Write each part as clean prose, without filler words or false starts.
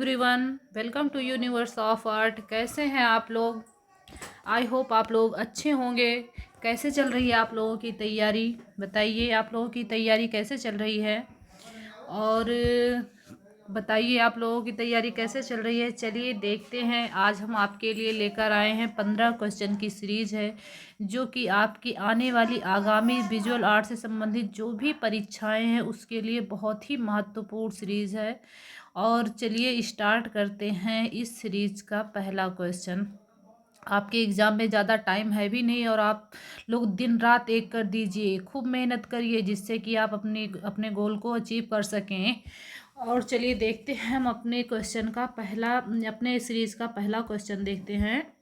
Everyone, welcome to universe of art. कैसे हैं आप लोग? आई होप आप लोग अच्छे होंगे। कैसे चल रही है आप लोगों की तैयारी? बताइए, आप लोगों की तैयारी कैसे चल रही है? और बताइए आप लोगों की तैयारी कैसे चल रही है। चलिए देखते हैं। आज हम आपके लिए लेकर आए हैं 15 क्वेश्चन की सीरीज है, जो कि आपकी आने वाली आगामी विजुअल आर्ट से संबंधित जो भी परीक्षाएं हैं उसके लिए बहुत ही महत्वपूर्ण सीरीज है। और चलिए स्टार्ट करते हैं इस सीरीज का पहला क्वेश्चन। आपके एग्ज़ाम में ज़्यादा टाइम है भी नहीं और आप लोग दिन रात एक कर दीजिए, खूब मेहनत करिए जिससे कि आप अपने गोल को अचीव कर सकें। और चलिए देखते हैं हम अपने सीरीज़ का पहला क्वेश्चन देखते हैं।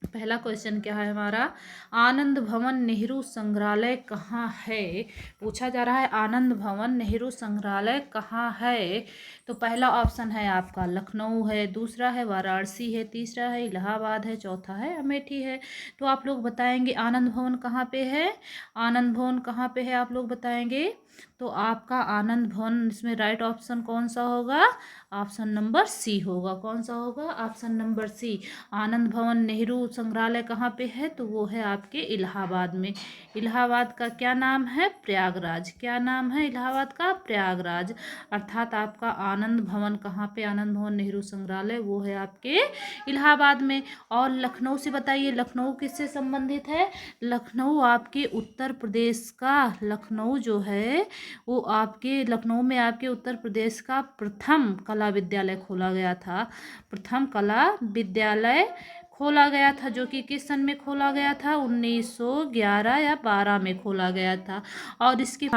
पहला क्वेश्चन क्या है हमारा? आनंद भवन नेहरू संग्रहालय कहाँ है? पूछा जा रहा है आनंद भवन नेहरू संग्रहालय कहाँ है। तो पहला ऑप्शन है आपका लखनऊ है, दूसरा है वाराणसी है, तीसरा है इलाहाबाद है, चौथा है अमेठी है। तो आप लोग बताएंगे आनंद भवन कहाँ पे है। आनंद भवन कहाँ पे है आप लोग बताएंगे। तो आपका आनंद भवन इसमें राइट ऑप्शन कौन सा होगा? ऑप्शन नंबर सी होगा। कौन सा होगा? Option number C. आनंद भवन नेहरू संग्रहालय कहाँ पे है? तो वो है आपके इलाहाबाद में। इलाहाबाद का क्या नाम है? प्रयागराज। क्या नाम है इलाहाबाद का? प्रयागराज। अर्थात आपका आनंद भवन कहाँ पे? आनंद भवन नेहरू संग्रहालय वो है आपके इलाहाबाद में। और लखनऊ से बताइए, लखनऊ किससे संबंधित है? लखनऊ आपके उत्तर प्रदेश का, लखनऊ जो है वो आपके लखनऊ में आपके उत्तर प्रदेश का प्रथम कला विद्यालय खोला गया था। प्रथम कला विद्यालय खोला गया था, जो कि किस सन में खोला गया था? 1911 या 12 में खोला गया था। और इसके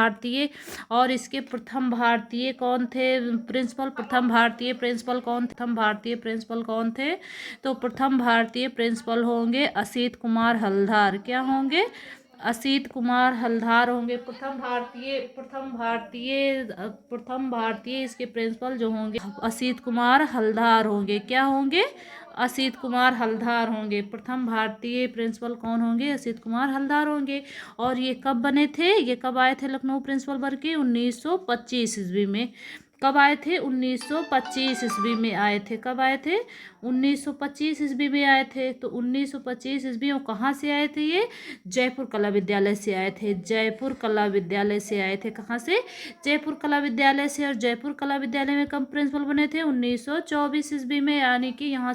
प्रथम भारतीय कौन थे प्रिंसिपल? प्रथम भारतीय प्रिंसिपल कौन थे? तो प्रथम भारतीय प्रिंसिपल होंगे असित कुमार हल्दार। क्या होंगे? असित कुमार हल्दार होंगे। प्रथम भारतीय इसके प्रिंसिपल जो होंगे असित कुमार हल्दार होंगे। क्या होंगे? असित कुमार हल्दार होंगे। प्रथम भारतीय प्रिंसिपल कौन होंगे? असित कुमार हल्दार होंगे। और ये कब बने थे? ये कब आए थे लखनऊ प्रिंसिपल बन के? 1925 ईस्वी में। कब आए थे? 1925 ईस्वी में आए थे। कब आए थे? 1925 ईस्वी में आए थे। तो 1925 ईस्वी में कहाँ से आए थे ये? जयपुर कला विद्यालय से आए थे। जयपुर कला विद्यालय से आए थे। कहाँ से? जयपुर कला विद्यालय से। और जयपुर कला विद्यालय में कब प्रिंसिपल बने थे? 1924 ईस्वी में। यानी कि वहाँ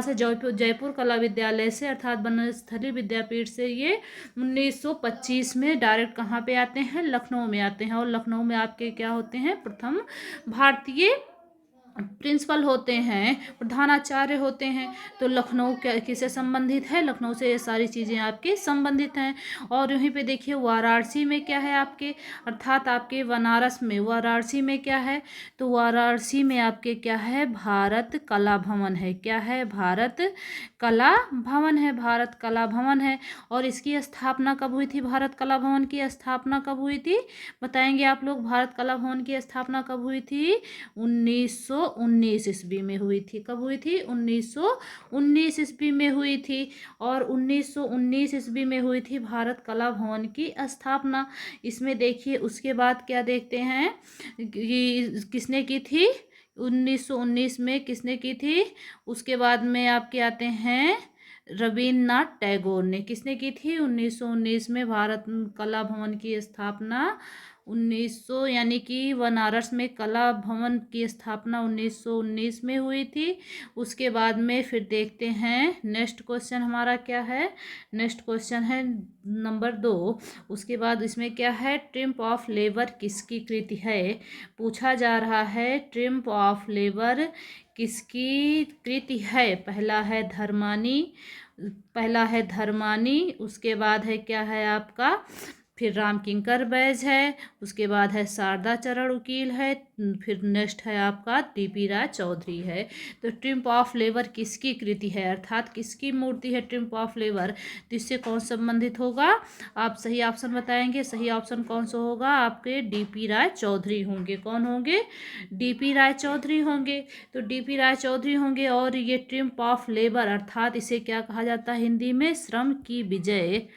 से जयपुर कला विद्यालय से अर्थात बनस्थली विद्यापीठ से ये 1925 में डायरेक्ट कहाँ पे आते हैं? लखनऊ में आते हैं। और लखनऊ में आपके क्या होते हैं? प्रथम भारतीय प्रिंसिपल होते हैं, प्रधानाचार्य होते हैं। तो लखनऊ किससे संबंधित है? लखनऊ से ये सारी चीज़ें आपके संबंधित हैं। और यहीं पे देखिए वाराणसी में क्या है आपके, अर्थात आपके बनारस में। वाराणसी में क्या है? तो वाराणसी में आपके क्या है? भारत कला भवन है। क्या है? भारत कला भवन है। भारत कला भवन है। और इसकी स्थापना कब हुई थी? भारत कला भवन की स्थापना कब हुई थी? बताएंगे आप लोग। भारत कला भवन की स्थापना कब हुई थी? 1919 ईस्वी में हुई थी। कब हुई थी? 1919 ईस्वी में हुई थी। और 1919 ईस्वी में हुई थी भारत कला भवन की स्थापना। इसमें देखिए उसके बाद क्या देखते हैं कि किसने की थी? 1919 में किसने की थी? उसके बाद में आपके आते हैं रविन्द्रनाथ टैगोर ने। किसने की थी? 1919 में भारत कला भवन की स्थापना 1900 यानी कि बनारस में कला भवन की स्थापना 1919 में हुई थी। उसके बाद में फिर देखते हैं नेक्स्ट क्वेश्चन हमारा क्या है। नेक्स्ट क्वेश्चन है नंबर 2। उसके बाद इसमें क्या है? ट्रिम्प ऑफ लेबर किसकी कृति है? पूछा जा रहा है ट्रिम्प ऑफ लेबर किसकी कृति है। पहला है धर्मानी, उसके बाद है क्या है आपका? फिर राम किंकर बैज है, उसके बाद है शारदा चरण उकील है, फिर नेक्स्ट है आपका टीपी राय चौधरी है। तो ट्रिम्प ऑफ लेबर किसकी कृति है, अर्थात किसकी मूर्ति है ट्रिम्प ऑफ लेबर? तो इससे कौन संबंधित होगा? आप सही ऑप्शन बताएंगे। सही ऑप्शन कौन सा होगा? आपके डीपी राय चौधरी होंगे। कौन होंगे? डीपी राय चौधरी होंगे। तो डीपी राय चौधरी होंगे। और ये ट्रिम्प ऑफ लेबर अर्थात इसे क्या कहा जाता है हिंदी में? श्रम की विजय।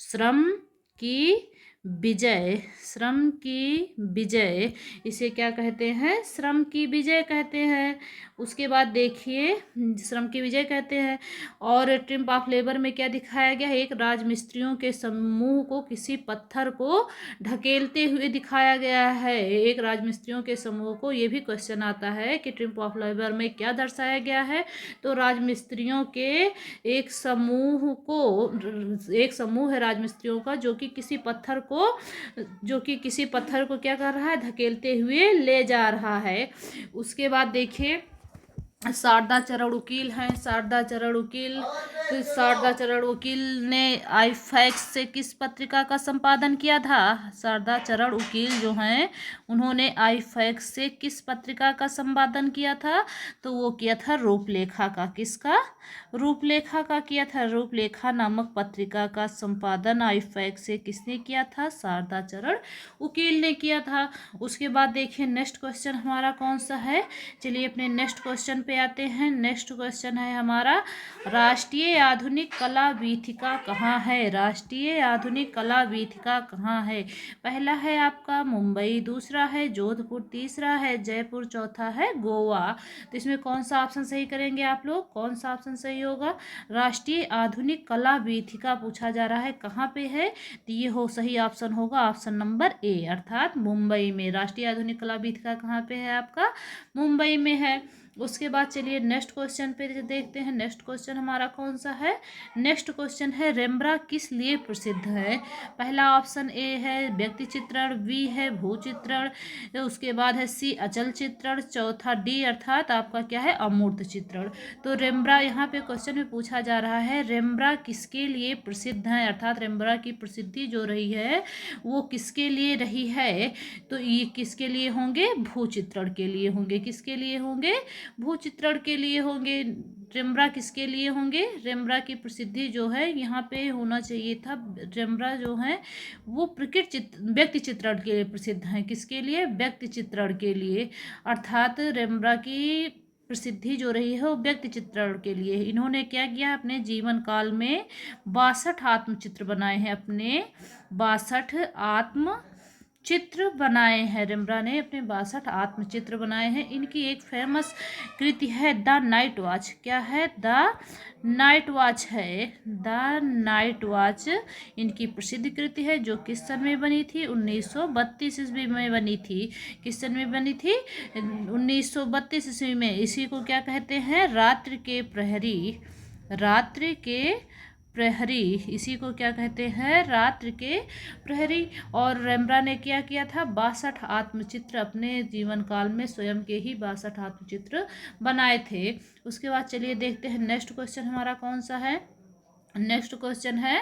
श्रम की विजय, श्रम की विजय, इसे क्या कहते हैं? श्रम की विजय कहते हैं। उसके बाद देखिए, श्रम की विजय कहते हैं। और ट्रिम्प ऑफ लेबर में क्या दिखाया गया है? एक राजमिस्त्रियों के समूह को किसी पत्थर को ढकेलते हुए दिखाया गया है। एक राजमिस्त्रियों के समूह को, ये भी क्वेश्चन आता है कि ट्रिम्प ऑफ लेबर में क्या दर्शाया गया है? तो राजमिस्त्रियों के एक समूह को, एक समूह है राजमिस्त्रियों का जो कि किसी पत्थर को, क्या कर रहा है? धकेलते हुए ले जा रहा है। उसके बाद देखिए, शारदा चरण वकील हैं। शारदा चरण वकील ने आईफैक्स से किस पत्रिका का संपादन किया था? शारदा चरण वकील जो हैं, उन्होंने आईफैक्स से किस पत्रिका का संपादन किया था? तो वो किया था रूपलेखा का। किसका? रूपलेखा का किया था। रूपलेखा नामक पत्रिका का संपादन आईफैक्स से किसने किया था? शारदा चरण वकील ने किया था। उसके बाद देखिए, नेक्स्ट क्वेश्चन हमारा कौन सा है? चलिए अपने नेक्स्ट क्वेश्चन पे आते हैं। नेक्स्ट क्वेश्चन है हमारा, राष्ट्रीय आधुनिक कला वीथिका कहाँ है? राष्ट्रीय आधुनिक कला वीथिका कहाँ है? पहला है आपका मुंबई, दूसरा है जोधपुर, तीसरा है जयपुर, चौथा है गोवा। तो इसमें कौन सा ऑप्शन सही करेंगे आप लोग? कौन सा ऑप्शन सही होगा? राष्ट्रीय आधुनिक कला वीथिका पूछा जा रहा है, कहाँ पे है? तो ये सही ऑप्शन होगा ऑप्शन नंबर ए, अर्थात मुंबई में। राष्ट्रीय आधुनिक कला वीथिका कहाँ पे है आपका? मुंबई में है। उसके बाद चलिए नेक्स्ट क्वेश्चन पे देखते हैं। नेक्स्ट क्वेश्चन हमारा कौन सा है? नेक्स्ट क्वेश्चन है, रेम्ब्रांट किस लिए प्रसिद्ध है? पहला ऑप्शन ए है व्यक्ति चित्रण, बी है भू चित्रण, उसके बाद है सी अचल चित्रण, चौथा डी अर्थात आपका क्या है? अमूर्त चित्रण। तो रेम्ब्रांट यहाँ पे क्वेश्चन में पूछा जा रहा है, रेम्ब्रांट किसके लिए प्रसिद्ध है? अर्थात रेम्ब्रांट की प्रसिद्धि जो रही है वो किसके लिए रही है? तो ये किसके लिए होंगे? भू चित्रण के लिए होंगे। किसके लिए होंगे? भू चित्रण के लिए होंगे। रेम्ब्रांट किसके लिए होंगे? रेम्ब्रांट की प्रसिद्धि जो है यहाँ पे होना चाहिए था, रेम्ब्रांट जो है वो व्यक्ति चित्रण के लिए प्रसिद्ध हैं। किसके लिए? व्यक्ति चित्रण के लिए। अर्थात रेम्ब्रांट की प्रसिद्धि जो रही है वो व्यक्ति चित्रण के लिए। इन्होंने क्या किया? अपने जीवन काल में 62 आत्मचित्र बनाए हैं। अपने 62 आत्म चित्र बनाए हैं। रेम्ब्रांट ने अपने 62 आत्मचित्र बनाए हैं। इनकी एक फेमस कृति है द नाइट वॉच। क्या है? द नाइट वॉच है। द नाइट वॉच इनकी प्रसिद्ध कृति है, जो किस सन में बनी थी? 1932 ईस्वी में बनी थी। किस सन में बनी थी? 1932 ईस्वी में। इसी को क्या कहते हैं? रात्रि के प्रहरी। रात्रि के प्रहरी, इसी को क्या कहते हैं? रात्रि के प्रहरी। और रेम्ब्रांट ने क्या किया था? 62 आत्मचित्र अपने जीवन काल में स्वयं के ही 62 आत्मचित्र बनाए थे। उसके बाद चलिए देखते हैं नेक्स्ट क्वेश्चन हमारा कौन सा है। नेक्स्ट क्वेश्चन है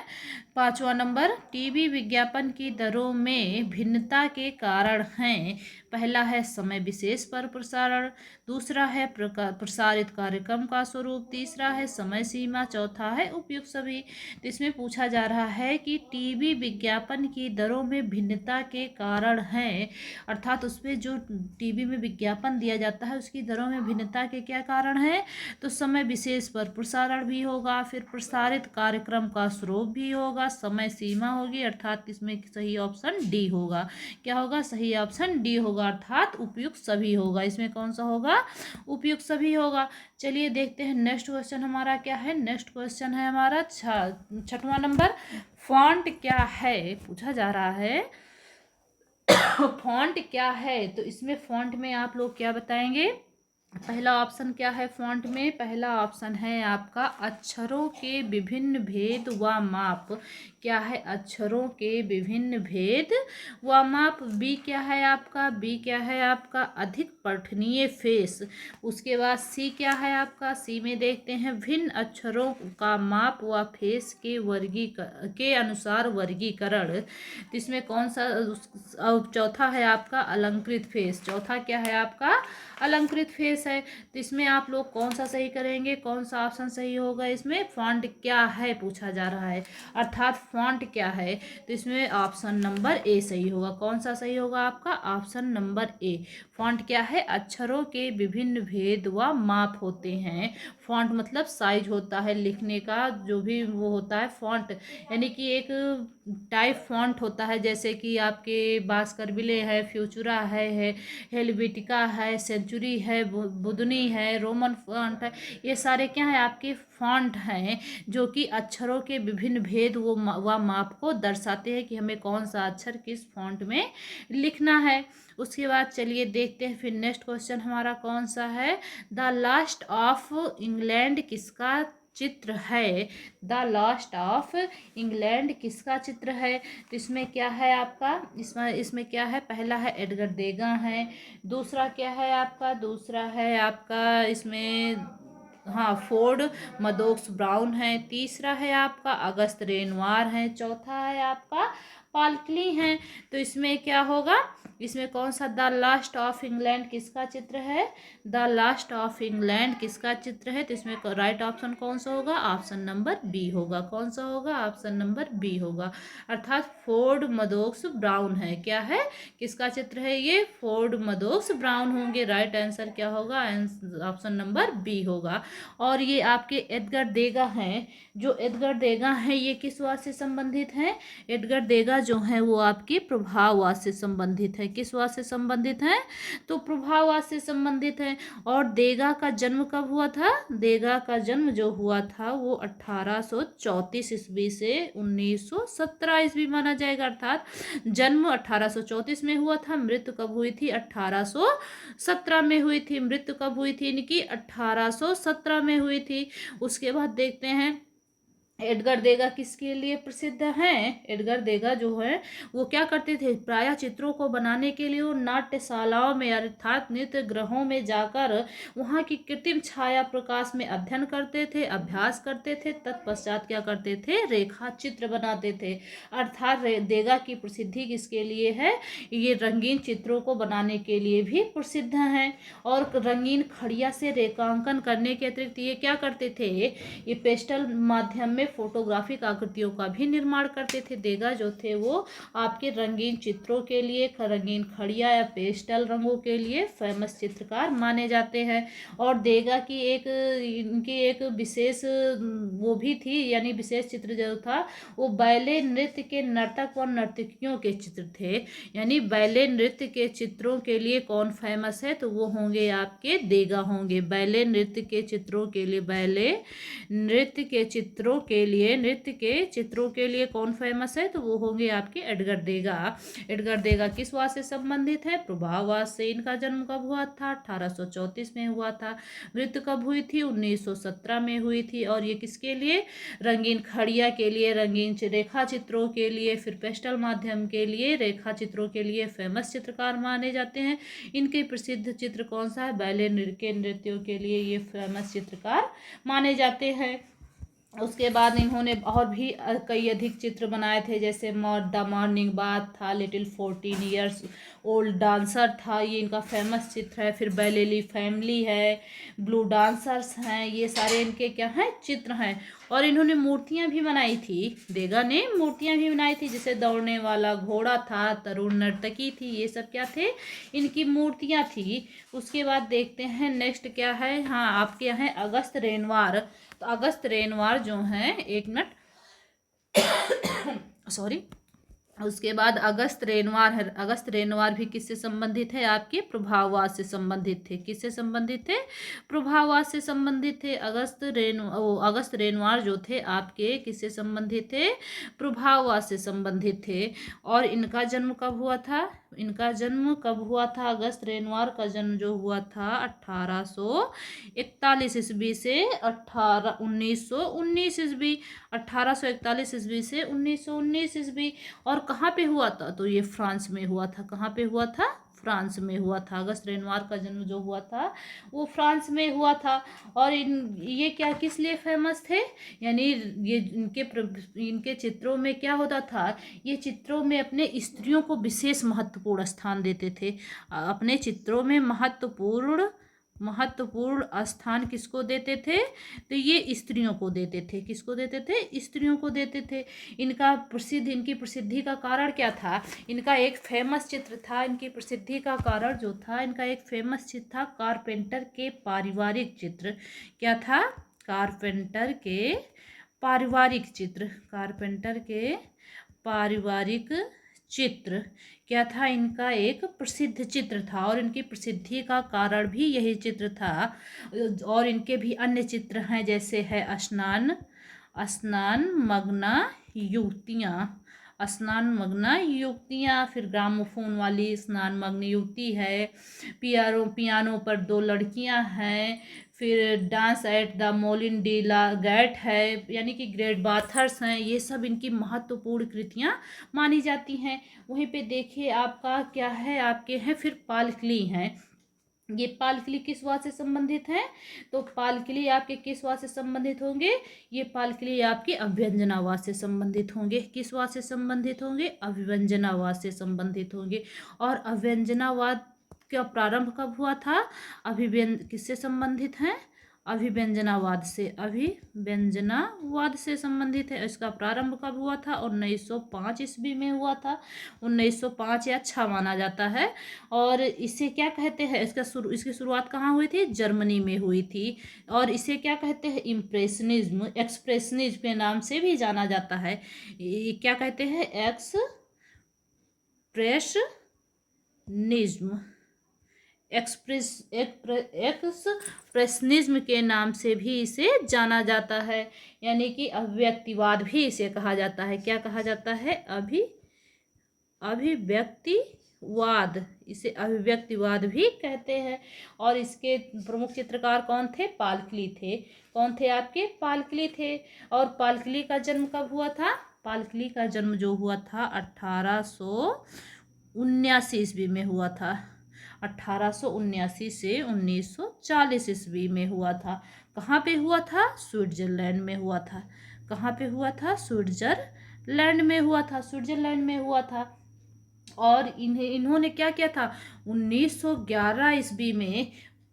5वां नंबर, टीवी विज्ञापन की दरों में भिन्नता के कारण हैं। पहला है समय विशेष पर प्रसारण, दूसरा है प्रसारित कार्यक्रम का स्वरूप, तीसरा है समय सीमा, चौथा है उपयुक्त सभी। तो इसमें पूछा जा रहा है कि टीवी विज्ञापन की दरों में भिन्नता के कारण हैं, अर्थात उसमें जो टीवी में विज्ञापन दिया जाता है उसकी दरों में भिन्नता के क्या कारण है? तो समय विशेष पर प्रसारण भी होगा, फिर प्रसारित कार्यक्रम का स्वरूप भी होगा, समय सीमा होगी, अर्थात इसमें सही ऑप्शन डी होगा। क्या होगा? सही ऑप्शन डी होगा, अर्थात उपयुक्त सभी होगा। इसमें कौन सा होगा? उपयुक्त सभी होगा। चलिए देखते हैं नेक्स्ट क्वेश्चन हमारा क्या है। नेक्स्ट क्वेश्चन है हमारा 6वां नंबर, फॉन्ट क्या है पूछा जा रहा है। फॉन्ट क्या है? तो इसमें फॉन्ट में आप लोग क्या बताएंगे? पहला ऑप्शन क्या है फॉन्ट में? पहला ऑप्शन है आपका अक्षरों के विभिन्न भेद व माप। क्या है? अक्षरों के विभिन्न भेद व माप। बी क्या है आपका? बी क्या है आपका? अधिक पठनीय फेस। उसके बाद सी क्या है आपका? सी में देखते हैं भिन्न अक्षरों का माप व फेस के अनुसार वर्गीकरण। इसमें कौन सा? चौथा है आपका अलंकृत फेस। चौथा क्या है आपका? अलंकृत फेस स्पेस है। तो इसमें आप लोग कौन सा सही करेंगे, कौन सा ऑप्शन सही होगा? इसमें फॉन्ट क्या है पूछा जा रहा है, अर्थात फॉन्ट क्या है। तो इसमें ऑप्शन नंबर ए सही होगा। कौन सा सही होगा आपका? Option number A. फॉन्ट क्या है? अक्षरों के विभिन्न भेद व माप होते हैं। फॉन्ट मतलब साइज होता है लिखने का, जो भी वो होता है फॉन्ट, यानी कि एक टाइप फॉन्ट होता है, जैसे कि आपके बास्करविले है, फ्यूचरा है हेल्वेटिका है, सेंचुरी है, बुदनी है, रोमन फॉन्ट है। ये सारे क्या है? आपके फॉन्ट हैं जो कि अक्षरों के विभिन्न भेद व माप को दर्शाते हैं कि हमें कौन सा अक्षर किस फॉन्ट में लिखना है। उसके बाद चलिए देखते हैं फिर नेक्स्ट क्वेश्चन हमारा कौन सा है। द लास्ट ऑफ इंग्लैंड किसका चित्र है? द लास्ट ऑफ इंग्लैंड किसका चित्र है? तो इसमें क्या है आपका? इसमें क्या है? पहला है एडगर देगा है, दूसरा क्या है आपका? दूसरा है आपका इसमें, हाँ, फोर्ड मडोक्स ब्राउन है, तीसरा है आपका अगस्त रेनवार है, चौथा है आपका पाल्कली है। तो इसमें क्या होगा? इसमें कौन सा द लास्ट ऑफ इंग्लैंड किसका चित्र है? द लास्ट ऑफ इंग्लैंड किसका चित्र है? तो इसमें राइट ऑप्शन कौन सा होगा? ऑप्शन नंबर बी होगा। कौन सा होगा? ऑप्शन नंबर बी होगा, अर्थात फोर्ड मडोक्स ब्राउन है। क्या है? किसका चित्र है ये? फोर्ड मडोक्स ब्राउन होंगे। राइट आंसर क्या होगा? ऑप्शन नंबर बी होगा। और ये आपके एडगर देगा हैं, जो एडगर देगा हैं ये किस वाद से संबंधित हैं? एडगर देगा जो है वो आपके प्रभाववाद से संबंधित है। किस वाद से संबंधित है? तो प्रभाववाद से संबंधित है। और देगा का जन्म कब हुआ था? देगा का जन्म जो हुआ था वो 1834 ईस्वी से 1917 ईस्वी माना जाएगा, अर्थात जन्म 1834 में हुआ था, मृत्यु कब हुई थी? 1817 में हुई थी। मृत्यु कब हुई थी इनकी? 1817 में हुई थी। उसके बाद देखते हैं एडगर देगा किसके लिए प्रसिद्ध हैं? एडगर देगा जो है वो क्या करते थे? प्रायः चित्रों को बनाने के लिए वो नाट्यशालाओं में अर्थात नृत्य गृहों में जाकर वहाँ की कृत्रिम छाया प्रकाश में अध्ययन करते थे, अभ्यास करते थे, तत्पश्चात क्या करते थे? रेखा चित्र बनाते थे। अर्थात देगा की प्रसिद्धि किसके लिए है? ये रंगीन चित्रों को बनाने के लिए भी प्रसिद्ध हैं। और रंगीन खड़िया से रेखांकन करने के अतिरिक्त ये क्या करते थे? ये पेस्टल माध्यम में फोटोग्राफिक आकृतियों का भी निर्माण करते थे। देगा जो थे वो आपके रंगीन चित्रों के लिए, रंगीन खड़िया या पेस्टल रंगों के लिए फेमस चित्रकार माने जाते हैं। और देगा की इनकी एक विशेष वो भी थी, यानी विशेष चित्र जो था वो बैले नृत्य के नर्तक व नर्तकियों के चित्र थे। यानी बैले नृत्य के चित्रों के लिए कौन फेमस है? तो वो होंगे आपके देगा होंगे। बैले नृत्य के चित्रों के लिए, बैले नृत्य के चित्रों के लिए कौन फेमस है? तो वो होंगे आपके एडगर देगा। एडगर देगा किस वाद से संबंधित है? प्रभाववाद से। इनका जन्म कब हुआ था? 1834 में हुआ था। मृत्यु कब हुई थी? 1917 में हुई थी। और ये किसके लिए? रंगीन खड़िया के लिए, रंगीन रेखा चित्रों के लिए, फिर पेस्टल माध्यम के लिए, रेखा चित्रों के लिए फेमस चित्रकार माने जाते हैं। इनके प्रसिद्ध चित्र कौन सा है? बैले के नृत्यों के लिए ये फेमस चित्रकार माने जाते हैं। उसके बाद इन्होंने और भी कई अधिक चित्र बनाए थे, जैसे द मॉर्निंग बाथ था, लिटिल 14 ईयर्स ओल्ड डांसर था, ये इनका फेमस चित्र है। फिर बैलेली फैमिली है, ब्लू डांसर्स हैं, ये सारे इनके क्या हैं? चित्र हैं। और इन्होंने मूर्तियां भी बनाई थी। देगा ने मूर्तियां भी बनाई थी, जैसे दौड़ने वाला घोड़ा था, तरुण नर्तकी थी, ये सब क्या थे? इनकी मूर्तियां थी। उसके बाद देखते हैं नेक्स्ट क्या है। हाँ, आपके यहाँ है अगस्त रेनवार। तो अगस्त रेनवार जो हैं, एक मिनट सॉरी, उसके बाद अगस्त रेनवार है। अगस्त रेनवार भी किससे संबंधित है? आपके प्रभाववाद से संबंधित थे। किससे संबंधित थे? प्रभाववाद से संबंधित थे। अगस्त रेनवार जो थे आपके किससे संबंधित थे? प्रभाववाद से संबंधित थे। और इनका जन्म कब हुआ था? इनका जन्म कब हुआ था? अगस्त रेनवार का जन्म जो हुआ था 1841 ईस्वी से 1919 ईस्वी, 1841 ईस्वी से 1919 ईस्वी। और कहाँ पे हुआ था? तो ये फ्रांस में हुआ था। कहाँ पे हुआ था? फ्रांस में हुआ था। अगस्त रेनवार का जन्म जो हुआ था वो फ्रांस में हुआ था। और ये क्या किस लिए फेमस थे? यानी ये इनके चित्रों में क्या होता था? ये चित्रों में अपने स्त्रियों को विशेष महत्वपूर्ण स्थान देते थे। अपने चित्रों में महत्वपूर्ण महत्वपूर्ण स्थान किसको देते थे? तो ये स्त्रियों को देते थे। किसको देते थे? स्त्रियों को देते थे। इनकी प्रसिद्धि का कारण क्या था? इनका एक फेमस चित्र था। इनकी प्रसिद्धि का कारण जो था, इनका एक फेमस चित्र था कारपेंटर के पारिवारिक चित्र। क्या था? कारपेंटर के पारिवारिक चित्र। कारपेंटर के पारिवारिक चित्र क्या था? इनका एक प्रसिद्ध चित्र था और इनकी प्रसिद्धि का कारण भी यही चित्र था। और इनके भी अन्य चित्र हैं, जैसे है स्नान मग्ना युवतियाँ। स्नान मग्ना युवतियाँ, फिर ग्रामोफोन वाली स्नान मग्न युवती है, पियानो पर दो लड़कियां हैं, फिर dance at the Moulin de la Galette है, यानी कि ग्रेट बाथर्स हैं। ये सब इनकी महत्वपूर्ण कृतियां मानी जाती हैं। वहीं पे देखिए आपका क्या है, आपके हैं फिर पालकिली हैं। ये पालकिली किस वाद से संबंधित हैं? तो पालकिली आपके किस वाद से संबंधित होंगे? ये पालकिली आपके अभिव्यंजनावाद से संबंधित होंगे। किस वाद से संबंधित होंगे? अभिव्यंजनावाद से संबंधित होंगे। और अभिव्यंजनावाद का प्रारंभ कब हुआ था? किससे संबंधित हैं? अभिव्यंजनावाद से। अभिव्यंजनावाद से संबंधित है। इसका प्रारंभ कब हुआ था? 1905 ईस्वी में हुआ था। 1905 या 6 माना जाता है। और इसे क्या कहते हैं? इसकी शुरुआत कहाँ हुई थी? जर्मनी में हुई थी। और इसे क्या कहते हैं? इम्प्रेशनिज्म, एक्सप्रेशनिज्म के नाम से भी जाना जाता है। ये क्या कहते हैं? एक्सप्रेशनिज्म। एक्सप्रेशनिज्म के नाम से भी इसे जाना जाता है, यानी कि अभिव्यक्तिवाद भी इसे कहा जाता है। क्या कहा जाता है? अभिव्यक्तिवाद। इसे अभिव्यक्तिवाद भी कहते हैं। और इसके प्रमुख चित्रकार कौन थे? पालकिली थे। कौन थे आपके? पालकिली थे। और पालकिली का जन्म कब हुआ था? पालकिली का जन्म जो हुआ था 1879 ईस्वी में हुआ था। 1879 से 1940 ईस्वी में हुआ था। कहाँ पे हुआ था? स्विट्जरलैंड में हुआ था। कहाँ पे हुआ था? स्विट्जरलैंड में हुआ था। स्विट्जरलैंड में हुआ था। और इन्होंने क्या किया था? 1911 ईस्वी में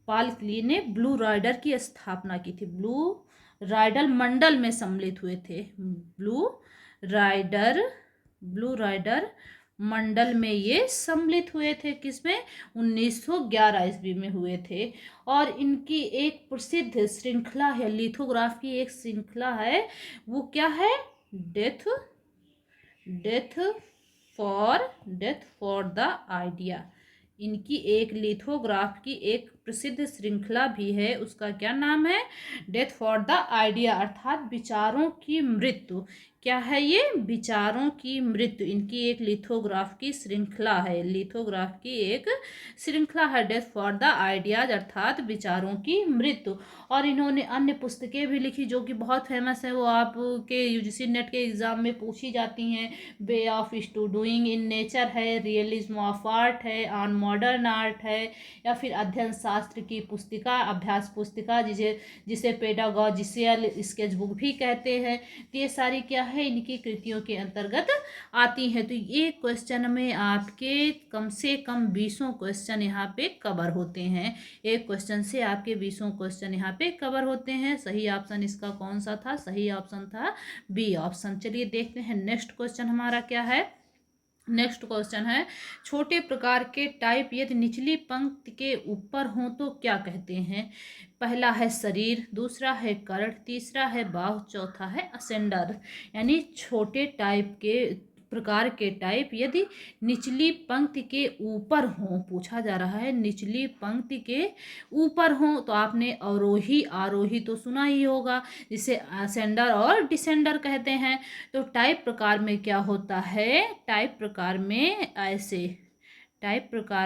पालकिली ने ब्लू राइडर की स्थापना की थी। ब्लू राइडर मंडल में सम्मिलित हुए थे। ब्लू राइडर मंडल में ये सम्मिलित हुए थे। किसमें? 1911 ईस्वी में हुए थे। और इनकी एक प्रसिद्ध श्रृंखला है, लिथोग्राफ की एक श्रृंखला है। वो क्या है? Death for the idea. इनकी एक लिथोग्राफ की एक प्रसिद्ध श्रृंखला भी है। उसका क्या नाम है? डेथ फॉर द आइडिया, अर्थात विचारों की मृत्यु। क्या है ये? विचारों की मृत्यु। इनकी एक लिथोग्राफ की श्रृंखला है। लिथोग्राफ की एक श्रृंखला है, डेथ फॉर द आइडियाज, अर्थात विचारों की मृत्यु। और इन्होंने अन्य पुस्तकें भी लिखी जो कि बहुत फेमस है। वो आपके यूजीसी नेट के एग्जाम में पूछी जाती हैं। Way of to doing in nature है, रियलिज्म ऑफ आर्ट है, ऑन मॉडर्न आर्ट है, या फिर अध्ययन शास्त्र की पुस्तिका, अभ्यास पुस्तिका, जिसे पेडागॉजिकल स्केच बुक भी कहते हैं। तो ये सारी क्या है? इनकी कृतियों के अंतर्गत आती हैं। तो ये क्वेश्चन में आपके कम से कम 20 क्वेश्चन यहाँ पे कवर होते हैं। एक क्वेश्चन से आपके 20 क्वेश्चन यहाँ पे कवर होते हैं। सही ऑप्शन इसका कौन सा था? सही ऑप्शन था बी ऑप्शन। चलिए देखते हैं नेक्स्ट क्वेश्चन हमारा क्या है। नेक्स्ट क्वेश्चन है, छोटे प्रकार के टाइप यदि निचली पंक्ति के ऊपर हों तो क्या कहते हैं? पहला है शरीर, दूसरा है कर्ण, तीसरा है बाहु, चौथा है असेंडर। यानी छोटे टाइप के प्रकार के टाइप यदि निचली पंक्ति के ऊपर हों, पूछा जा रहा है निचली पंक्ति के ऊपर हों, तो आपने अवरोही आरोही तो सुना ही होगा, जिसे असेंडर और डिसेंडर कहते हैं। तो टाइप प्रकार में क्या होता है? टाइप प्रकार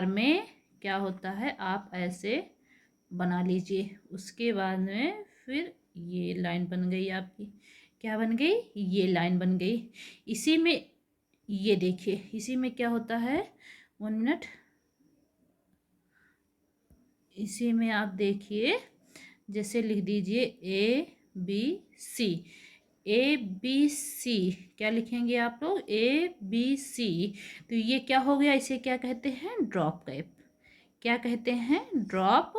में क्या होता है? आप ऐसे बना लीजिए। उसके बाद में फिर ये लाइन बन गई आपकी। क्या बन गई? ये लाइन बन गई। इसी में ये देखिए, इसी में क्या होता है? 1 मिनट। इसी में आप देखिए, जैसे लिख दीजिए ABC। ABC क्या लिखेंगे आप लोग? ABC। तो ये क्या हो गया? इसे क्या कहते हैं? Drop cap. क्या कहते हैं? ड्रॉप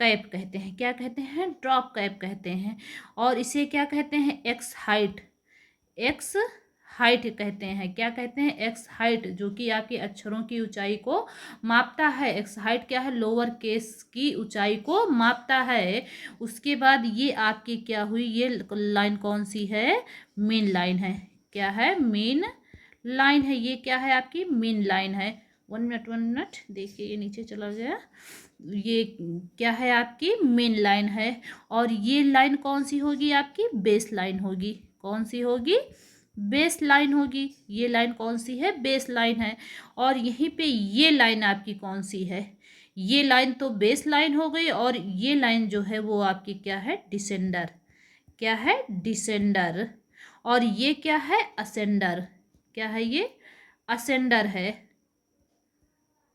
कैप कहते हैं। क्या कहते हैं? ड्रॉप कैप कहते हैं। और इसे क्या कहते हैं? एक्स हाइट, एक्स हाइट कहते हैं। क्या कहते हैं? एक्स हाइट, जो कि आपके अक्षरों की ऊंचाई को मापता है। एक्स हाइट क्या है? लोअर केस की ऊंचाई को मापता है। उसके बाद ये आपकी क्या हुई? ये लाइन कौन सी है? मेन लाइन है। क्या है? मेन लाइन है। ये क्या है? आपकी मेन लाइन है। 1 मिनट 1 मिनट, देखिए ये नीचे चला गया। ये क्या है? आपकी मेन लाइन है। और ये लाइन कौन सी होगी? आपकी बेस लाइन होगी। कौन सी होगी? बेस लाइन होगी। ये लाइन कौन सी है? बेस लाइन है। और यहीं पे ये लाइन आपकी कौन सी है? ये लाइन तो बेस लाइन हो गई, और ये लाइन जो है वो आपकी क्या है? डिसेंडर। क्या है? डिसेंडर। और ये क्या है? असेंडर। क्या है ये? असेंडर है।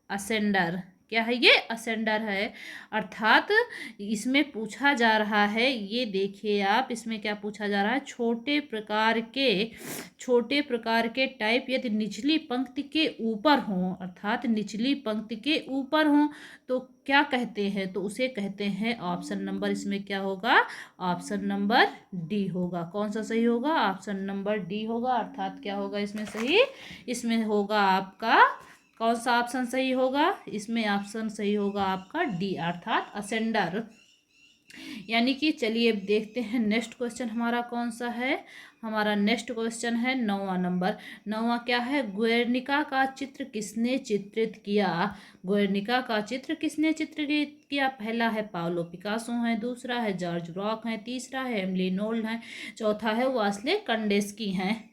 असेंडर। क्या है ये? असेंडर है। अर्थात इसमें पूछा जा रहा है, ये देखिए आप, इसमें क्या पूछा जा रहा है? छोटे प्रकार के टाइप यदि निचली पंक्ति के ऊपर हों, अर्थात निचली पंक्ति के ऊपर हों, तो क्या कहते हैं? तो उसे कहते हैं, ऑप्शन नंबर इसमें क्या होगा? ऑप्शन नंबर डी होगा। कौन सा सही होगा? ऑप्शन नंबर डी होगा। अर्थात क्या होगा इसमें सही? इसमें होगा आपका, कौन सा ऑप्शन सही होगा? इसमें ऑप्शन सही होगा आपका डी, अर्थात असेंडर। यानी कि चलिए अब देखते हैं नेक्स्ट क्वेश्चन हमारा कौन सा है। हमारा नेक्स्ट क्वेश्चन है 9वां नंबर। 9वां क्या है? गुएर्निका का चित्र किसने चित्रित किया? गुएर्निका का चित्र किसने चित्रित किया? पहला है पाब्लो पिकासो है, दूसरा है जॉर्ज रॉक है, तीसरा है एमिली नोल्ड है, चौथा है वासले कंडेस्की है।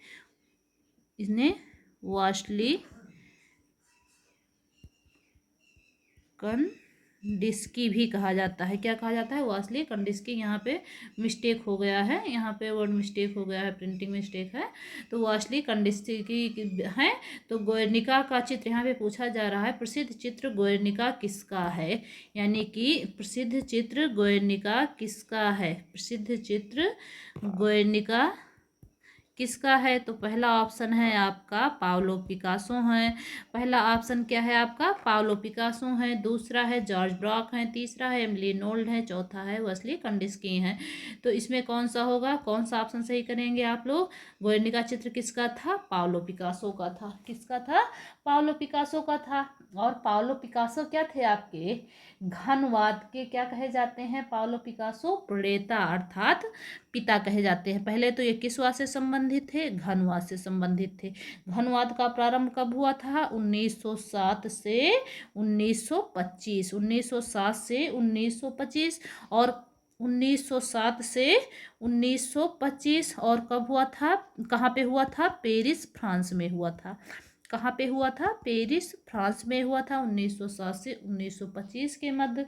इसने वासली कंडिस्की भी कहा जाता है। क्या कहा जाता है? वासली कंडिस्की। यहाँ पे मिस्टेक हो गया है, यहाँ पे वर्ड मिस्टेक हो गया है, प्रिंटिंग मिस्टेक है। तो वासली कंडिस्की है। तो गुएर्निका का चित्र यहाँ पे पूछा जा रहा है, प्रसिद्ध चित्र गुएर्निका किसका है? यानी कि प्रसिद्ध चित्र गुएर्निका किसका है? प्रसिद्ध चित्र गुएर्निका किसका है? तो पहला ऑप्शन है आपका पाब्लो पिकासो है। पहला ऑप्शन क्या है आपका? पाब्लो पिकासो है। दूसरा है जॉर्ज ब्रॉक है, तीसरा है एमिली नोल्ड है, चौथा है वासली कंडिस्की है। तो इसमें कौन सा होगा? कौन सा ऑप्शन सही करेंगे आप लोग? गुएर्निका चित्र किसका था? पाब्लो पिकासो का था। किसका था? पाब्लो पिकासो का था। और पाब्लो पिकासो क्या थे आपके? घनवाद के क्या कहे जाते हैं? पाब्लो पिकासो प्रणेता, अर्थात पिता कहे जाते हैं। पहले तो ये किस वाद से संबंधित थे? घनवाद से संबंधित थे। घनवाद का प्रारंभ कब हुआ था? 1907 से 1925। 1907 से 1925। और 1907 से 1925। और कब हुआ था? कहाँ पे हुआ था? पेरिस, फ्रांस में हुआ था। कहाँ पे हुआ था? पेरिस, फ्रांस में हुआ था 1907 से 1925 के मध्य।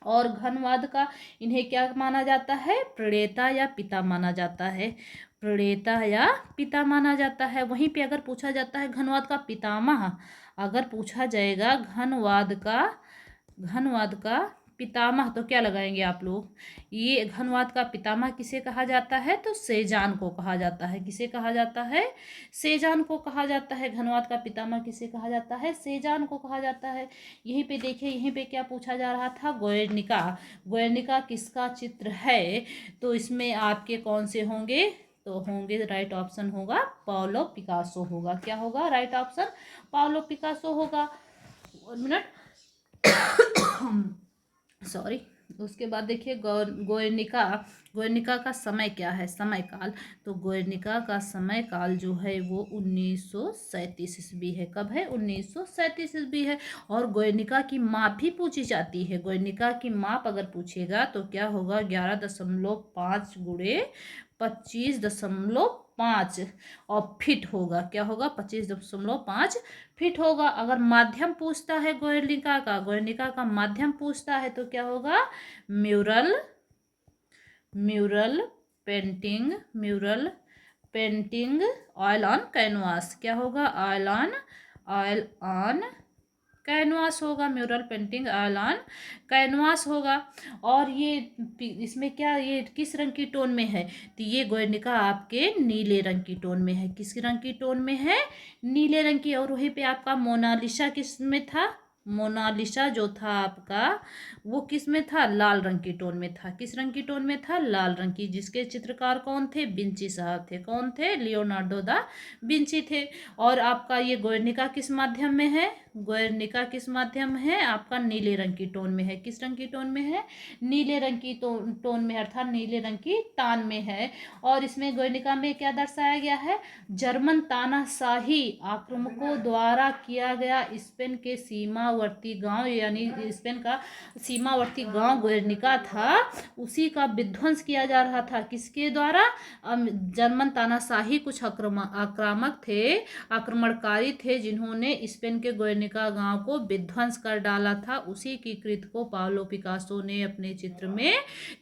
और घनवाद का इन्हें क्या माना जाता है? प्रणेता या पिता माना जाता है। प्रणेता या पिता माना जाता है। वहीं पे अगर पूछा जाता है घनवाद का पितामह, अगर पूछा जाएगा घनवाद का पितामह, तो क्या लगाएंगे आप लोग? ये घनवाद का पितामह किसे कहा जाता है? तो सेजान को कहा जाता है। किसे कहा जाता है? सेजान को कहा जाता है। घनवाद का पितामह किसे कहा जाता है? सेजान को कहा जाता है। यहीं पे देखिए, यहीं पे क्या पूछा जा रहा था? गुएर्निका। गुएर्निका किसका चित्र है? तो इसमें आपके कौन से होंगे? तो होंगे, राइट ऑप्शन होगा पाब्लो पिकासो होगा। क्या होगा? राइट ऑप्शन पाब्लो पिकासो होगा। 1 मिनट सॉरी। उसके बाद देखिए गुएर्निका का समय क्या है? समय काल। तो गुएर्निका का समय काल जो है वो 1937 ईस्वी है। कब है? 1937 ईस्वी है। और गुएर्निका की माप भी पूछी जाती है। गुएर्निका की माप अगर पूछेगा तो क्या होगा? 11.5 गुणे 25.5 और फिट होगा। क्या होगा? 25.5 फिट होगा। अगर माध्यम पूछता है गुएर्निका का माध्यम पूछता है तो क्या होगा? Mural painting oil on canvas. क्या होगा? ऑयल ऑन कैनवास होगा। Mural painting oil on canvas होगा। और ये इसमें क्या, ये किस रंग की टोन में है? तो ये गुएर्निका आपके नीले रंग की टोन में है। किस रंग की टोन में है? नीले रंग की। और वहीं पे आपका मोनालिसा किस में था? मोनालिसा जो था आपका वो किस में था, लाल रंग की टोन में था। किस रंग की टोन में था, लाल रंग की, जिसके चित्रकार कौन थे, विंची साहब थे। कौन थे, लियोनार्डो दा विंची थे। और आपका ये गोयर्निका किस माध्यम में है, गोयर्निका किस माध्यम है, आपका नीले रंग की टोन में है। किस रंग की टोन में है, नीले रंग की टोन में, अर्थात नीले रंग की तान में है। और इसमें गोयर्निका में क्या दर्शाया गया है, जर्मन तानाशाही आक्रमकों द्वारा किया गया स्पेन के सीमावर्ती गांव, यानी स्पेन का सीमावर्ती गांव गोयर्निका था, उसी का विध्वंस किया जा रहा था। किसके द्वारा, जर्मन तानाशाही कुछ आक्रामक थे, आक्रमणकारी थे, जिन्होंने स्पेन के गोयर्निका गांव को विध्वंस कर डाला था। उसी की कृत को पाब्लो पिकासो ने अपने चित्र में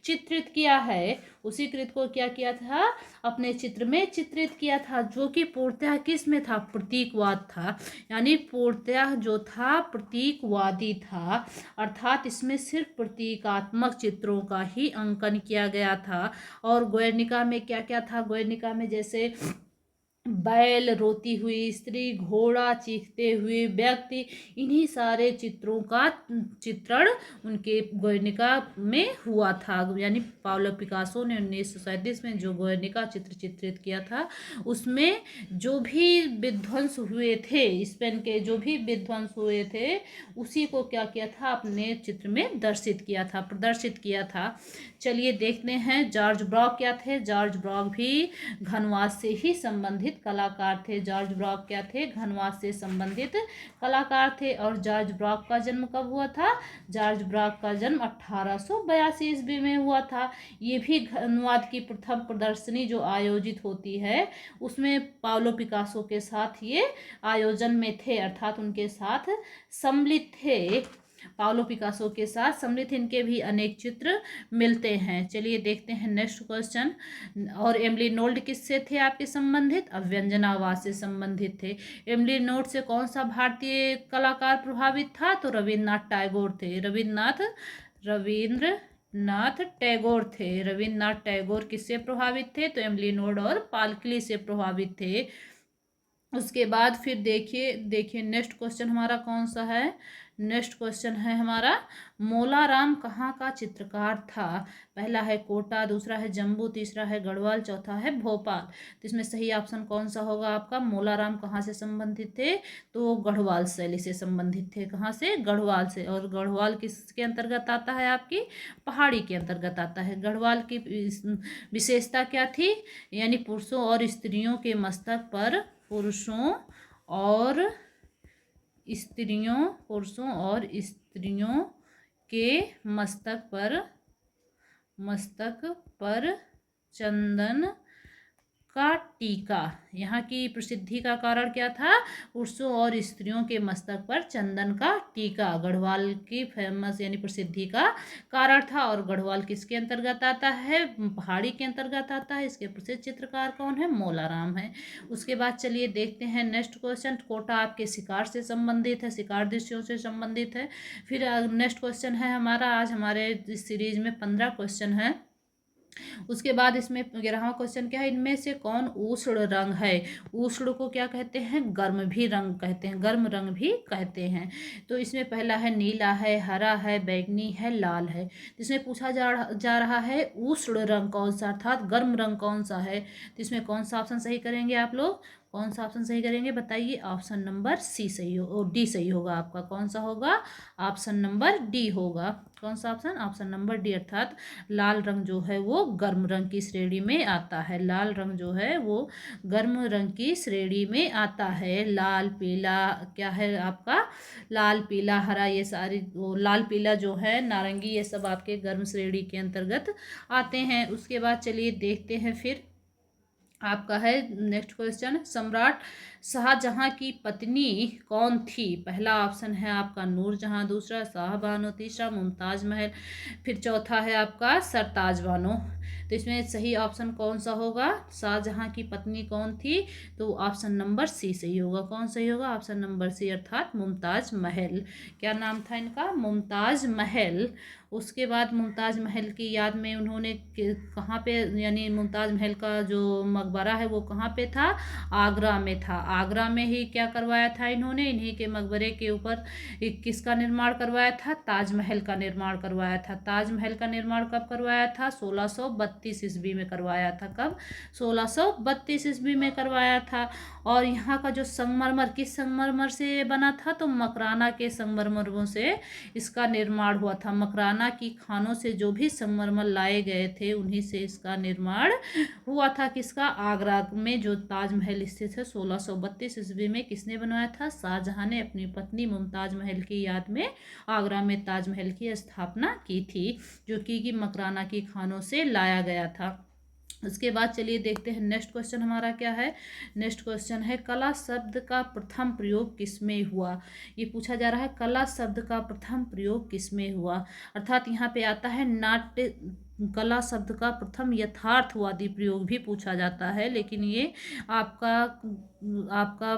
चित्रित किया है। उसी कृत को क्या किया था, अपने चित्र में चित्रित किया था, जो कि पूर्णतः किस में था, प्रतीकवाद था। यानी पूर्णतः जो था प्रतीकवादी था, अर्थात इसमें सिर्फ प्रतीकात्मक चित्रों का ही अंकन किया गया था। और गोयर्निका में क्या क्या था, गोयर्निका में जैसे बैल, रोती हुई स्त्री, घोड़ा, चीखते हुए व्यक्ति, इन्हीं सारे चित्रों का चित्रण उनके गोयर्निका में हुआ था। यानी पाब्लो पिकासो ने 1937 में जो गोयर्निका चित्र चित्रित किया था, उसमें जो भी विध्वंस हुए थे, स्पेन के जो भी विध्वंस हुए थे, उसी को क्या किया था, अपने चित्र में दर्शित किया था, प्रदर्शित किया था। चलिए देखते हैं जॉर्ज ब्रॉक क्या थे। जॉर्ज ब्रॉक भी घनवास से ही संबंधित कलाकार थे। जॉर्ज ब्रॉक क्या थे, घनवास से संबंधित कलाकार थे। और जॉर्ज ब्रॉक का जन्म कब हुआ था, जॉर्ज ब्रॉक का जन्म 1882 ईस्वी में हुआ था। ये भी घनवाद की प्रथम प्रदर्शनी जो आयोजित होती है, उसमें पाब्लो पिकासो के साथ ये आयोजन में थे, अर्थात उनके साथ सम्मिलित थे। पाब्लो पिकासो के साथ सम्मिलित इनके भी अनेक चित्र मिलते हैं। चलिए देखते हैं नेक्स्ट क्वेश्चन। और एमिली नोल्ड किससे थे आपके संबंधित, अव्यंजनावाद से संबंधित थे। एमिली नोल्ड से कौन सा भारतीय कलाकार प्रभावित था, तो रविन्द्रनाथ टैगोर थे। रविन्द्रनाथ टैगोर थे। रविन्द्रनाथ टैगोर किससे प्रभावित थे, तो एमिली नोल्ड और पालकिली से प्रभावित थे। उसके बाद फिर देखिए नेक्स्ट क्वेश्चन हमारा कौन सा है। नेक्स्ट क्वेश्चन है हमारा, मोलाराम कहाँ का चित्रकार था। पहला है कोटा, दूसरा है जम्मू, तीसरा है गढ़वाल, चौथा है भोपाल। तो इसमें सही ऑप्शन कौन सा होगा आपका, मोलाराम कहाँ से संबंधित थे, तो गढ़वाल शैली से संबंधित थे। कहाँ से, गढ़वाल से। और गढ़वाल किसके अंतर्गत आता है, आपकी पहाड़ी के अंतर्गत आता है। गढ़वाल की विशेषता क्या थी, यानी पुरुषों और स्त्रियों के मस्तक पर, पुरुषों और स्त्रियों के मस्तक पर चंदन का टीका। यहाँ की प्रसिद्धि का कारण क्या था, पुरुषों और स्त्रियों के मस्तक पर चंदन का टीका गढ़वाल की फेमस यानी प्रसिद्धि का कारण था। और गढ़वाल किसके अंतर्गत आता है, पहाड़ी के अंतर्गत आता है। इसके प्रसिद्ध चित्रकार कौन है, मोलाराम है। उसके बाद चलिए देखते हैं नेक्स्ट क्वेश्चन। कोटा आपके शिकार से संबंधित है, शिकार दृश्यों से संबंधित है। फिर नेक्स्ट क्वेश्चन है हमारा, आज हमारे इस सीरीज में 15 क्वेश्चन है। उसके बाद इसमें 11वां क्वेश्चन क्या है, इनमें से कौन उष्ण रंग है। उष्ण को क्या कहते हैं, गर्म भी रंग कहते हैं, गर्म रंग भी कहते हैं। तो इसमें पहला है नीला है, हरा है, बैंगनी है, लाल है। इसमें पूछा जा रहा है उष्ण रंग कौन सा, अर्थात गर्म रंग कौन सा है। तो इसमें कौन सा ऑप्शन सही करेंगे आप लोग, कौन सा ऑप्शन सही करेंगे बताइए। ऑप्शन नंबर सी सही हो, डी सही होगा आपका। कौन सा होगा, ऑप्शन नंबर डी होगा। कौन सा ऑप्शन, ऑप्शन नंबर डी, अर्थात लाल रंग जो है वो गर्म रंग की श्रेणी में आता है। लाल रंग जो है वो गर्म रंग की श्रेणी में आता है। लाल पीला क्या है आपका, लाल पीला हरा, ये सारी लाल पीला जो है नारंगी, ये सब आपके गर्म श्रेणी के अंतर्गत आते हैं। उसके बाद चलिए देखते हैं फिर आपका है नेक्स्ट क्वेश्चन, सम्राट शाहजहां की पत्नी कौन थी। पहला ऑप्शन है आपका नूरजहां, दूसरा शाहबानो, तीसरा मुमताज महल, फिर चौथा है आपका सरताज बानो। तो इसमें सही ऑप्शन कौन सा होगा, शाहजहां की पत्नी कौन थी, तो ऑप्शन नंबर सी सही होगा। कौन सही होगा, ऑप्शन नंबर सी, अर्थात मुमताज महल। क्या नाम था इनका, मुमताज महल। उसके बाद मुमताज़ महल की याद में उन्होंने कहाँ पे, यानी मुमताज़ महल का जो मकबरा है वो कहाँ पे था, आगरा में था। आगरा में ही क्या करवाया था इन्होंने, इन्हीं के मकबरे के ऊपर किसका निर्माण करवाया था, ताजमहल का निर्माण करवाया था। ताजमहल का निर्माण कब करवाया था, 1632 ईस्वी में करवाया था। कब, 1632 ईस्वी में करवाया था। और यहाँ का जो संगमरमर, किस संगमरमर से बना था, तो मकराना के संगमरमरों से इसका निर्माण हुआ था। मकराना की खानों से जो भी संगमरमर लाए गए थे उन्हीं से इसका निर्माण हुआ था। किसका, आगरा में जो ताजमहल स्थित है 1632 ईस्वी में किसने बनवाया था, शाहजहां ने अपनी पत्नी मुमताज महल की याद में आगरा में ताजमहल की स्थापना की थी, जो कि मकराना की खानों से लाया गया था। उसके बाद चलिए देखते हैं नेक्स्ट क्वेश्चन हमारा क्या है। नेक्स्ट क्वेश्चन है, कला शब्द का प्रथम प्रयोग किसमें हुआ। ये पूछा जा रहा है कला शब्द का प्रथम प्रयोग किसमें हुआ, अर्थात यहाँ पे आता है नाट्य कला शब्द का प्रथम यथार्थवादी प्रयोग भी पूछा जाता है। लेकिन ये आपका आपका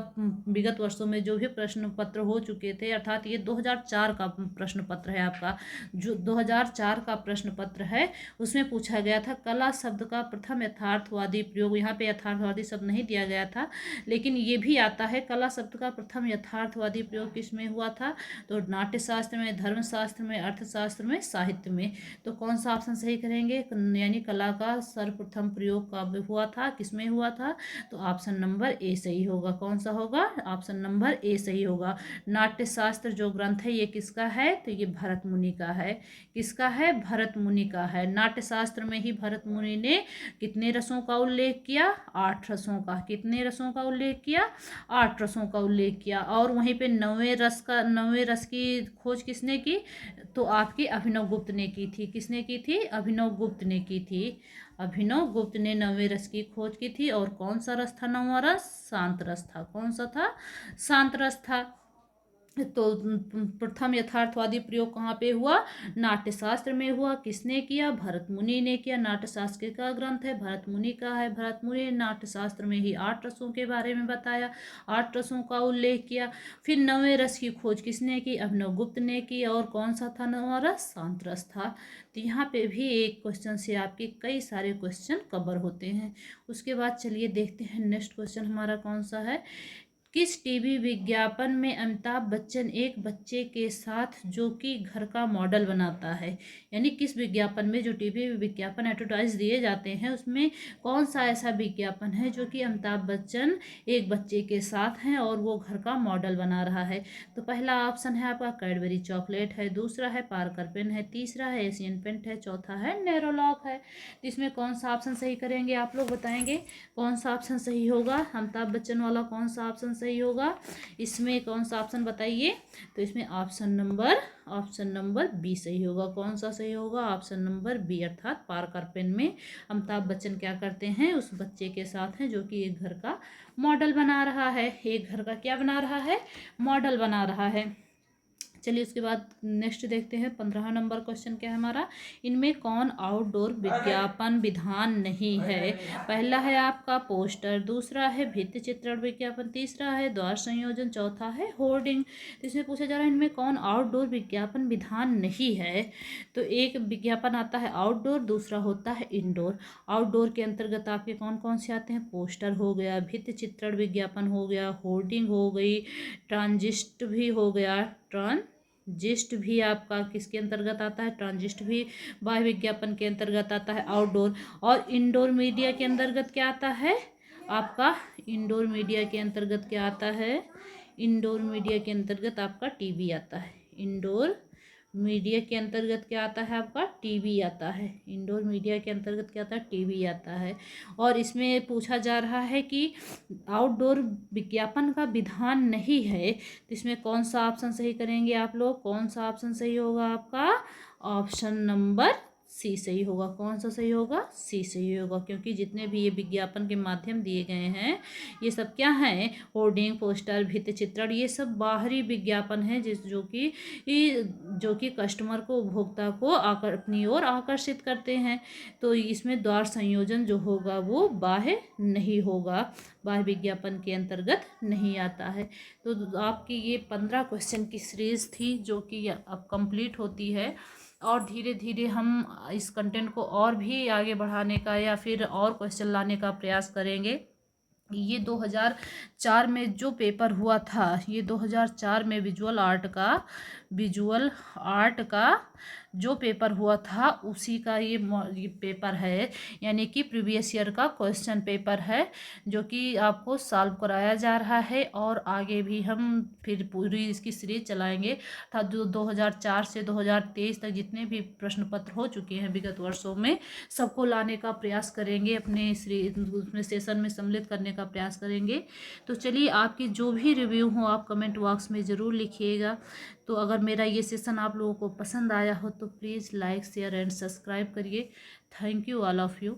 विगत वर्षों में जो भी प्रश्न पत्र हो चुके थे, अर्थात ये 2004 का प्रश्न पत्र है आपका, जो 2004 का प्रश्न पत्र है उसमें पूछा गया था कला शब्द का प्रथम यथार्थवादी प्रयोग। यहाँ पे यथार्थवादी शब्द नहीं दिया गया था, लेकिन ये भी आता है कला शब्द का प्रथम यथार्थवादी प्रयोग किसमें हुआ था, तो नाट्यशास्त्र में, धर्मशास्त्र में, अर्थशास्त्र में, साहित्य में। तो कौन सा ऑप्शन सही करेंगे, यानी कला का सर्वप्रथम प्रयोग कब हुआ था, किसमें हुआ था, तो ऑप्शन नंबर ए सही होगा। कौन सा होगा, ऑप्शन नंबर ए सही होगा। नाट्यशास्त्र जो ग्रंथ है ये किसका है, तो ये भरत मुनि का है। किसका है, भरत मुनि का है। नाट्यशास्त्र में ही भरत मुनि ने कितने रसों का उल्लेख किया, 8 रसों का। कितने रसों का उल्लेख किया, 8 रसों का उल्लेख किया। और वहीं पे 9वें रस की खोज किसने की, तो आपकी अभिनव गुप्त ने की थी। किसने की थी, अभिनव गुप्त ने की थी। अभिनव गुप्त ने 9वें रस की खोज की थी। और कौन सा रस था 9वां रस, शांत रस था। कौन सा था, शांत रस था। तो प्रथम यथार्थवादी प्रयोग कहाँ पे हुआ, नाट्यशास्त्र में हुआ। किसने किया, भरत मुनि ने किया। नाट्यशास्त्र का ग्रंथ है, भरत मुनि का है। भरत मुनि ने नाट्यशास्त्र में ही 8 रसों के बारे में बताया, 8 रसों का उल्लेख किया। फिर 9वें रस की खोज किसने की, अभिनव गुप्त ने की। और कौन सा था 9वां रस, शांत रस था। तो यहाँ पे भी एक क्वेश्चन से आपके कई सारे क्वेश्चन कवर होते हैं। उसके बाद चलिए देखते हैं नेक्स्ट क्वेश्चन हमारा कौन सा है। किस टीवी विज्ञापन में अमिताभ बच्चन एक बच्चे के साथ जो कि घर का मॉडल बनाता है, यानी किस विज्ञापन में, जो टीवी विज्ञापन एडवर्टाइज दिए जाते हैं उसमें कौन सा ऐसा विज्ञापन है जो कि अमिताभ बच्चन एक बच्चे के साथ हैं और वो घर का मॉडल बना रहा है। तो पहला ऑप्शन है आपका कैडबरी चॉकलेट है, दूसरा है पार्कर पेन है, तीसरा है एशियन पेंट है, चौथा है नेरोलॉक है। तो इसमें कौन सा ऑप्शन सही करेंगे, आप लोग बताएंगे कौन सा ऑप्शन सही होगा, अमिताभ बच्चन वाला कौन सा ऑप्शन सही होगा, इसमें कौन सा ऑप्शन बताइए। तो इसमें ऑप्शन नंबर बी सही होगा। कौन सा सही होगा, ऑप्शन नंबर बी, अर्थात पार्कर पेन में अमिताभ बच्चन क्या करते हैं, उस बच्चे के साथ हैं जो कि एक घर का मॉडल बना रहा है। एक घर का क्या बना रहा है, मॉडल बना रहा है। चलिए उसके बाद नेक्स्ट देखते हैं 15 नंबर क्वेश्चन क्या है हमारा। इनमें कौन आउटडोर विज्ञापन विधान नहीं है। पहला है आपका पोस्टर, दूसरा है भित्ति चित्रण विज्ञापन, तीसरा है द्वार संयोजन, चौथा है होर्डिंग। तो इसमें पूछा जा रहा है इनमें कौन आउटडोर विज्ञापन विधान नहीं है। तो एक विज्ञापन आता है आउटडोर, दूसरा होता है इंडोर। आउटडोर के अंतर्गत आपके कौन कौन से आते हैं, पोस्टर हो गया, भित्ति चित्रण विज्ञापन हो गया, होर्डिंग हो गई, ट्रांजिस्ट भी हो गया, ट्रांजिस्ट भी आपका किसके अंतर्गत आता है, ट्रांजिस्ट भी बाह्य विज्ञापन के अंतर्गत आता है आउटडोर। और इंडोर मीडिया के अंतर्गत क्या आता है आपका, इंडोर मीडिया के अंतर्गत क्या आता है, इंडोर मीडिया के अंतर्गत आपका टीवी आता है। इंडोर मीडिया के अंतर्गत क्या आता है आपका, टीवी आता है। इंडोर मीडिया के अंतर्गत क्या आता है, टीवी आता है। और इसमें पूछा जा रहा है कि आउटडोर विज्ञापन का विधान नहीं है, तो इसमें कौन सा ऑप्शन सही करेंगे आप लोग, कौन सा ऑप्शन सही होगा आपका, ऑप्शन नंबर सी सही होगा। कौन सा सही होगा, सी सही होगा, क्योंकि जितने भी ये विज्ञापन के माध्यम दिए गए हैं ये सब क्या हैं, होर्डिंग, पोस्टर, भित्ति चित्रण, ये सब बाहरी विज्ञापन है जो कि कस्टमर को, उपभोक्ता को अपनी ओर आकर्षित करते हैं। तो इसमें द्वार संयोजन जो होगा वो बाह्य नहीं होगा, बाह्य विज्ञापन के अंतर्गत नहीं आता है। तो आपकी ये 15 क्वेश्चन की सीरीज थी जो कि अब कंप्लीट होती है। और धीरे धीरे हम इस कंटेंट को और भी आगे बढ़ाने का या फिर और क्वेश्चन लाने का प्रयास करेंगे। ये 2004 में जो पेपर हुआ था, ये 2004 में विजुअल आर्ट का जो पेपर हुआ था उसी का ये पेपर है, यानी कि प्रीवियस ईयर का क्वेश्चन पेपर है, जो कि आपको सॉल्व कराया जा रहा है। और आगे भी हम फिर पूरी इसकी सीरीज चलाएंगे था। जो 2004 से 2023 तक जितने भी प्रश्न पत्र हो चुके हैं विगत वर्षों में, सबको लाने का प्रयास करेंगे, अपने उसमें सेशन में सम्मिलित करने का प्रयास करेंगे। तो चलिए, आपकी जो भी रिव्यू हो आप कमेंट बॉक्स में ज़रूर लिखिएगा। तो अगर मेरा ये सेशन आप लोगों को पसंद आया हो तो please like share and subscribe करिए। Thank you all of you.